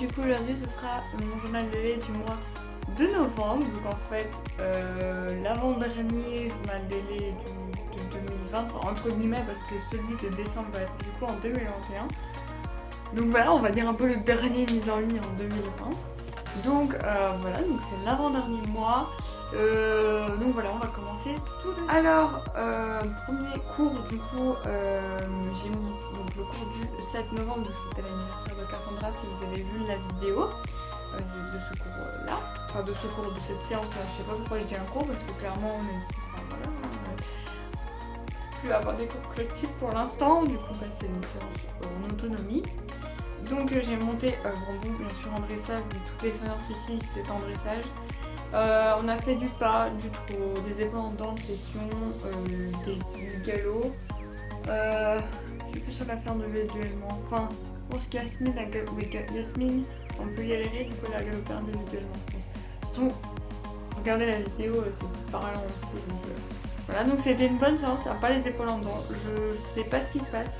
du coup aujourd'hui ce sera mon journal de lait du mois de novembre. Donc en fait l'avant-dernier journal de lait de 2020, enfin, entre guillemets parce que celui de décembre va être du coup en 2021. Donc voilà, on va dire un peu le dernier mis en ligne en 2020. Donc voilà, donc c'est l'avant-dernier mois. Donc voilà, on va commencer tout de suite. Alors, premier cours du coup, j'ai mis donc, le cours du 7 novembre, donc c'était l'anniversaire de Cassandra si vous avez vu la vidéo de ce cours-là. Enfin de ce cours, de cette séance-là, je sais pas pourquoi je dis un cours, parce que clairement on est... Enfin, voilà, plus avoir des cours collectifs pour l'instant, du coup bah, c'est une séance en autonomie. Donc j'ai monté Bambou bien sûr en dressage, vu toutes les séances ici c'est en dressage. On a fait du pas, du trot, des épaules en dents de session, du galop. Je sais plus si on l'a fait individuellement. Enfin, je pense qu'Yasmine Yasmine, on peut y aller, du coup elle a galopé individuellement je pense. Surtout, regardez la vidéo, c'est parlant aussi. Donc, voilà, donc c'était une bonne séance, ça n'a pas les épaules en dents. Je sais pas ce qui se passe,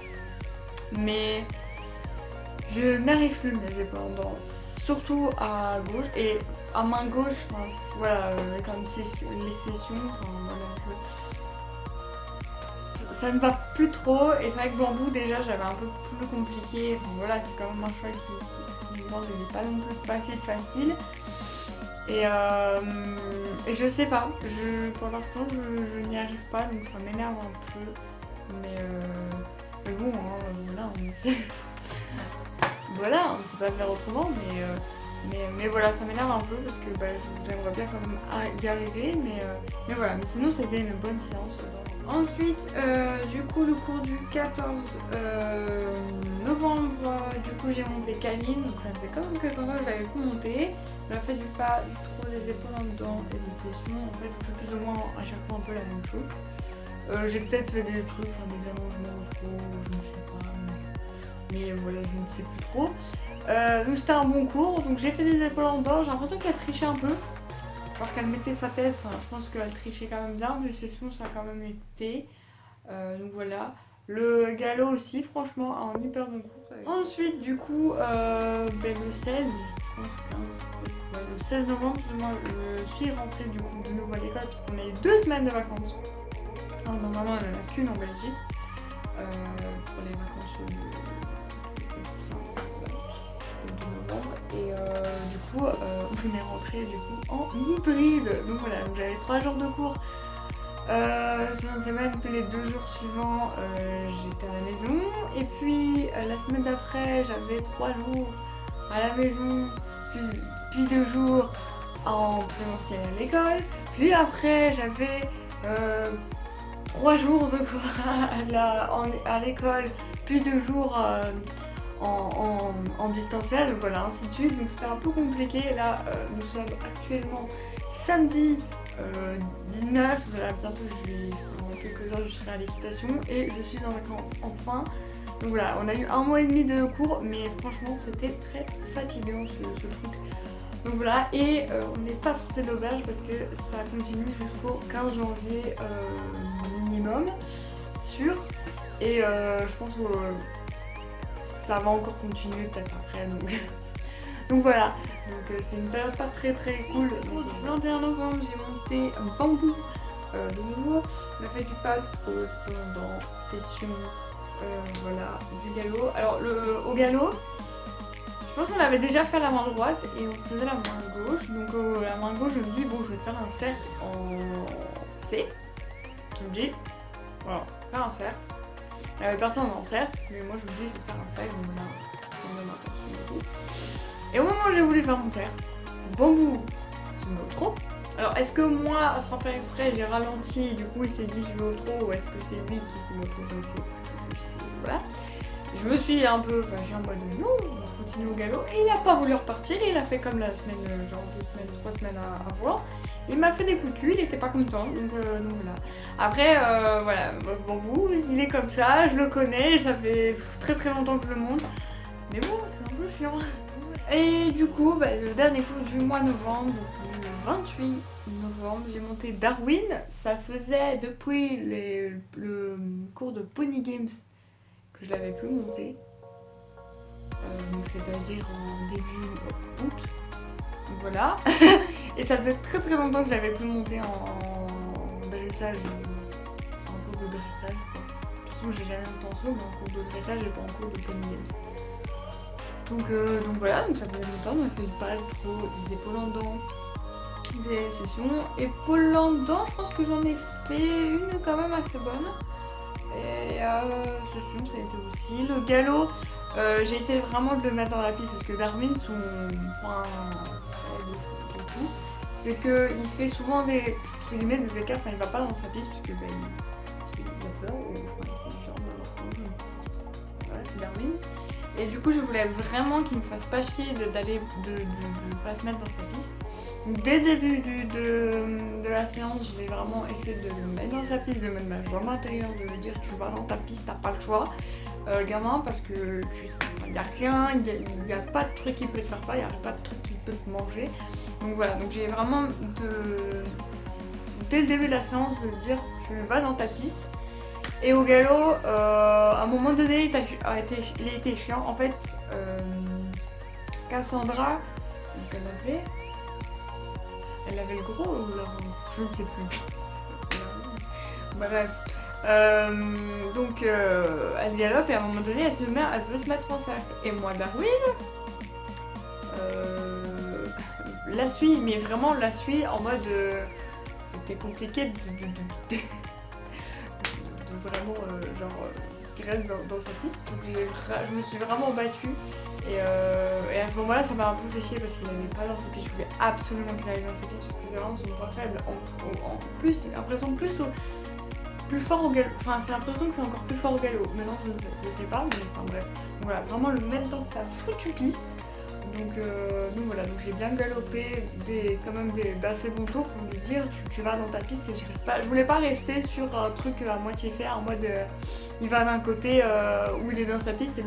mais je n'arrive plus les épaules en dents. Surtout à gauche et à main gauche, enfin, voilà, comme les sessions, enfin, voilà, ça ne va plus trop. Et c'est vrai que Bambou déjà j'avais un peu plus compliqué, enfin, voilà, c'est quand même un choix qui n'est pas non plus facile. Et je sais pas, pour l'instant je n'y arrive pas, donc ça m'énerve un peu. Mais bon, hein, voilà, on peut pas faire autrement, mais voilà, ça m'énerve un peu parce que bah, j'aimerais bien quand même y arriver, mais voilà, mais sinon c'était une bonne séance. Ensuite, du coup, le cours du 14 novembre, du coup j'ai monté Kaline, donc ça faisait quand même quelques temps que je l'avais plus monté. On a fait du pas, du trot, des épaules en dedans et des sessions. En fait, on fait plus ou moins à chaque fois un peu la même chose. J'ai peut-être fait des trucs, enfin, des allongements trop, je ne sais pas, mais voilà, je ne sais plus trop. Donc c'était un bon cours, donc j'ai fait des épaules en dehors, j'ai l'impression qu'elle trichait un peu. Alors qu'elle mettait sa tête, enfin, je pense qu'elle trichait quand même bien, mais les sessions ça a quand même été. Donc voilà. Le galop aussi, franchement, un hyper bon cours. Ensuite, du coup, le 16, je pense 15, ouais, le 16 novembre, moi, je suis rentrée du coup de nouveau à l'école puisqu'on a eu 2 semaines de vacances. Alors, normalement, on en a qu'une en Belgique pour les vacances de novembre. Et du coup, on est rentré du coup en hybride. Donc voilà, donc j'avais 3 jours de cours sur une semaine, puis les 2 jours suivants j'étais à la maison. Et puis la semaine d'après j'avais 3 jours à la maison, puis 2 jours en présentiel à l'école. Puis après j'avais 3 jours de cours à l'école, puis 2 jours en distanciel, donc voilà, ainsi de suite. Donc c'était un peu compliqué. Là, nous sommes actuellement samedi 19, là, bientôt en quelques heures je serai à l'équitation et je suis en vacances enfin. Donc voilà, on a eu 1 mois et demi de cours, mais franchement c'était très fatigant ce truc. Donc voilà, et on n'est pas sorti de l'auberge parce que ça continue jusqu'au 15 janvier minimum, sûr. Et je pense que ça va encore continuer peut-être après, donc voilà. Donc c'est une période pas très cool. Donc, le 21 novembre j'ai monté un Bambou de nouveau. On a fait du pas pendant session, voilà, du galop. Alors au galop, je pense qu'on avait déjà fait la main droite et on faisait la main gauche. Donc la main gauche je me dis bon je vais faire un cercle en C. Je me dis voilà, faire un cercle. Il n'y avait personne en cercle, mais moi je me dis je vais faire un cercle, donc voilà, c'est une bonne intention et tout. Et au moment où j'ai voulu faire mon cercle, Bambou se met au trot. Alors est-ce que moi, sans faire exprès, j'ai ralenti, du coup il s'est dit je vais au trot, ou est-ce que c'est lui qui s'est mis au trot, je ne sais plus, voilà. Je me suis un peu fâchée en mode non, on va continuer au galop, et il n'a pas voulu repartir, il a fait comme la semaine, genre 2 semaines, 3 semaines avant. Il m'a fait des coups de cul, il était pas content, donc voilà. Après, voilà, Bambou, il est comme ça, je le connais, ça fait très longtemps que je le monte. Mais bon, c'est un peu chiant. Et du coup, le dernier cours du mois de novembre, donc le 28 novembre, j'ai monté Darwin. Ça faisait depuis le cours de Pony Games que je l'avais plus monté. Donc c'est-à-dire en début voilà. Et ça faisait très très longtemps que je l'avais plus monté en dressage, en cours de dressage. De toute façon, j'ai jamais monté en saut, mais en cours de dressage et pas en cours de pony games. Donc voilà, donc ça faisait longtemps, donc je faisais pas trop des épaules en dents, des sessions. Épaules en dents, je pense que j'en ai fait une quand même assez bonne. Et session, ça a été aussi. Le galop, j'ai essayé vraiment de le mettre dans la piste parce que Darwin, son point faible, c'est qu'il fait souvent des écarts, enfin il va pas dans sa piste parce que il a peur, ou enfin il fait genre voilà, c'est Darwin. Et du coup je voulais vraiment qu'il me fasse pas chier de pas se mettre dans sa piste. Donc, dès le début de la séance, je vais vraiment essayer de le mettre dans sa piste, de mettre ma jambe intérieure, de lui dire tu vas dans ta piste, t'as pas le choix. Gamin, parce que il n'y a rien, il n'y a pas de truc qui peut te faire peur, il n'y a pas de truc qui peut te manger. Donc voilà, donc j'ai vraiment dès le début de la séance de dire tu vas dans ta piste. Et au galop, à un moment donné, il a été chiant. En fait, Cassandra, elle avait le gros ou le rond, je ne sais plus. Bref. Donc elle galope et à un moment donné elle veut se mettre en cercle. Et moi Darwin la suis, mais vraiment la suis en mode c'était compliqué de vraiment qu'il reste dans sa piste. Donc je me suis vraiment battue et à ce moment là ça m'a un peu fait chier parce qu'il n'allait pas dans sa piste. Je voulais absolument qu'il aille dans sa piste parce que c'est vraiment son point faible. En plus j'ai l'impression plus fort au galop, enfin c'est l'impression que c'est encore plus fort au galop. Maintenant je sais pas, mais enfin bref. Donc voilà, vraiment le mettre dans sa foutue piste. Donc voilà, donc j'ai bien galopé quand même d'assez bons tours pour lui dire tu vas dans ta piste et je reste pas. Je voulais pas rester sur un truc à moitié fait en mode il va d'un côté où il est dans sa piste et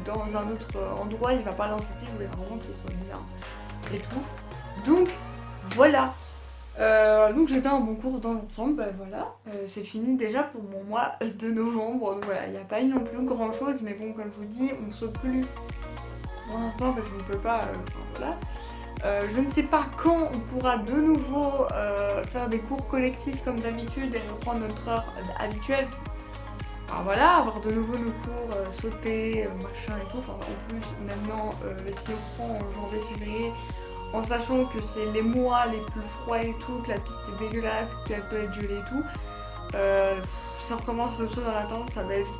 dans un autre endroit il va pas dans sa piste. Je voulais vraiment qu'il soit bien et tout. Donc voilà. Donc j'étais un bon cours dans l'ensemble, bah voilà, c'est fini déjà pour mon mois de novembre, donc voilà, il n'y a pas eu non plus grand chose, mais bon comme je vous dis, on ne saute plus pour l'instant parce qu'on ne peut pas, voilà. Je ne sais pas quand on pourra de nouveau faire des cours collectifs comme d'habitude et reprendre notre heure habituelle. Alors voilà, avoir de nouveau nos cours, sauter, machin et tout, enfin en plus maintenant si on prend en janvier-février, en sachant que c'est les mois les plus froids et tout, que la piste est dégueulasse, qu'elle peut être gelée et tout. Si on recommence le saut dans la tente, ça va être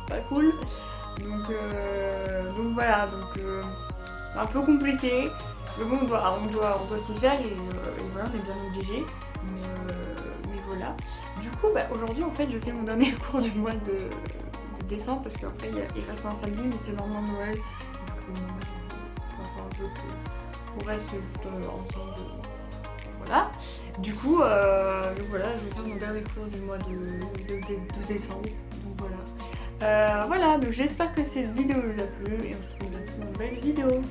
pas cool. Donc voilà, un peu compliqué. Mais bon, on doit s'y faire et voilà, on est bien obligé. Mais voilà. Du coup, aujourd'hui, en fait, je fais mon dernier cours du mois de décembre parce qu'après, il reste un samedi, mais c'est le lendemain de Noël. Donc, un peu on reste juste ensemble, voilà. Du coup, voilà, je vais faire mon dernier cours du mois de décembre, donc voilà. Voilà, donc j'espère que cette vidéo vous a plu et on se retrouve bientôt dans une nouvelle vidéo.